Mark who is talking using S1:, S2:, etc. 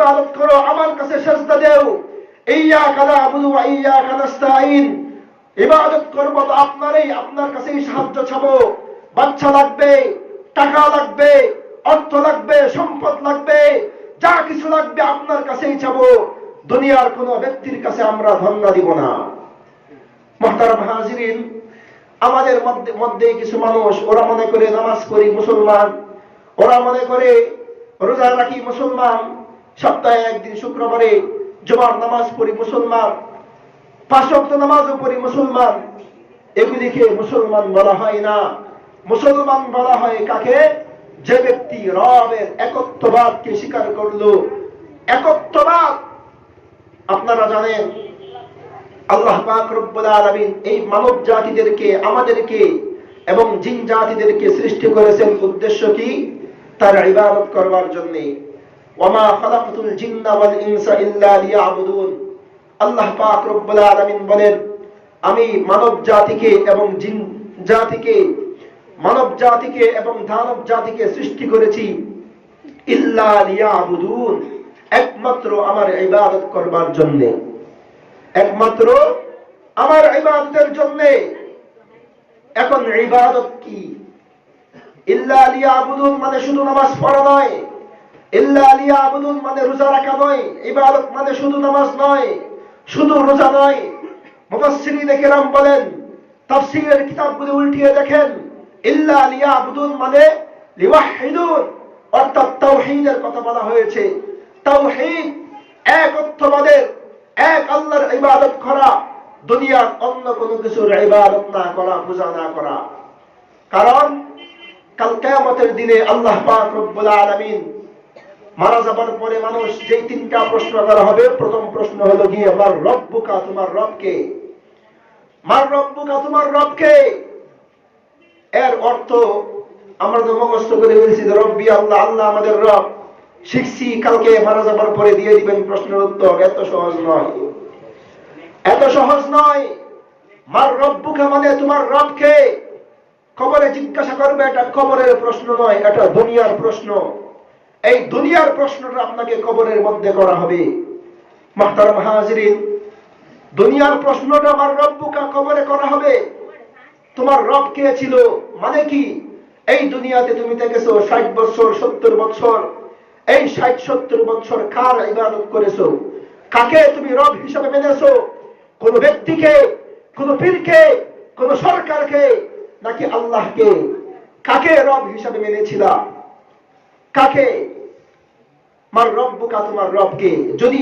S1: ইবাদত করো, আমার কাছে সিজদা দাও। ইয়্যাকা না'বুদু ওয়া ইয়্যাকা নাস্তাঈন, ইবাদত করব তো আপনারই, আপনার কাছেই সাহায্য চাবো। বাচ্চা লাগবে, টাকা লাগবে, অর্থ লাগবে, সম্পদ লাগবে, যা কিছু লাগবে আপনার কাছেই চাবো। দুনিয়ার কোন ব্যক্তির কাছে আমরা ধন্না দিব না। মুহতারাম হাজিরিন, আমাদের মধ্যে কিছু মানুষ ওরা মনে করে নামাজ পড়ি মুসলমান, ওরা মনে করে রোজা রাখি মুসলমান, সপ্তাহে একদিন শুক্রবারে জুমার নামাজ পড়ি মুসলমান, 5 ওয়াক্ত নামাজও পড়ি মুসলমান। এগুলিকে মুসলমান বলা হয় না। মুসলমান বলা হয় কাকে? যে ব্যক্তি রবের একত্ববাদকে স্বীকার করলো। একত্ববাদ, আপনারা জানেন আল্লাহ পাক রব্বুল আলামিন এই মানব জাতিদেরকে, আমাদেরকে এবং জিন জাতিদেরকে সৃষ্টি করেছেন উদ্দেশ্য কি? তার ইবাদত করবার জন্য। ওয়ামা খালাকতুল জিন্না ওয়াল ইনসা ইল্লা লিয়াবুদুন। আল্লাহ পাক রব্বুল আলামিন বলেন, আমি মানব জাতিকে এবং জিন জাতিকে, মানব জাতিকে এবং দানব জাতিকে সৃষ্টি করেছি ইল্লা লিয়াবুদুন, একমাত্র আমার ইবাদত করবার জন্য, একমাত্র আমার ইবাদতের জন্য। এখন ইবাদত কি? ইল্লা লিয়াবুদুন মানে শুধু নামাজ পড়া নয়, ইল্লা লিয়াবুদুন মানে রোজা রাখা নয়, ইবাদত মানে শুধু নামাজ নয়, শুধু রোজা নয়। মুফাসসিরিন কেরাম বলেন, তাফসীরের কিতাবগুলো উল্টিয়ে দেখেন, ইল্লা লিয়াবুদুন মানে লিওয়াহিদুন, অর্থাৎ তাওহীদের কথা বলা হয়েছে। তাওহীদ, একত্ববাদের, এক আল্লাহর ইবাদত করা, দুনিয়ার অন্য কোনো কিছুর ইবাদত না করা, পূজা না করা। কারণ কাল কিয়ামতের দিনে আল্লাহ পাক রব্বুল আলামিন মারা যাবার পরে মানুষ যেই 3টা প্রশ্ন করা হবে, প্রথম প্রশ্ন হলো গিয়ে আমার রব্বুকা, তোমার রবকে। মার রব্বুকা, তোমার রবকে। এর অর্থ আমরা তো মুখস্থ করে বলছি যে রব্বি আল্লাহ, আল্লাহ আমাদের রব, শিখছি, কালকে মারা যাবার পরে দিয়ে দিবেন প্রশ্নের উত্তর। এত সহজ নয়, এত সহজ নয়। মার রব্বুকা মানে তোমার রবকে। কবরে জিজ্ঞাসা করবে, এটা কবরের প্রশ্ন নয়, এটা দুনিয়ার প্রশ্ন। এই দুনিয়ার প্রশ্নটা আপনাকে কবরের মধ্যে করা হবে। মুহতারাম হাজিরিন, দুনিয়ার প্রশ্নটা আমার রব্বুকা কবরে করা হবে। তোমার রব কে ছিল মানে কি? এই দুনিয়াতে তুমি থেকেছো 60 বছর, 70 বছর। এই 60-70 বছর কার ইবাদত করেছো? কাকে তুমি রব হিসেবে মেনেছো? কোন ব্যক্তিকে, কোন পীরকে, কোন সরকারকে, নাকি আল্লাহকে? কাকে রব হিসেবে মেনেছিলা? কাকে? মার রব্বুকা, তোমার রবকে। যদি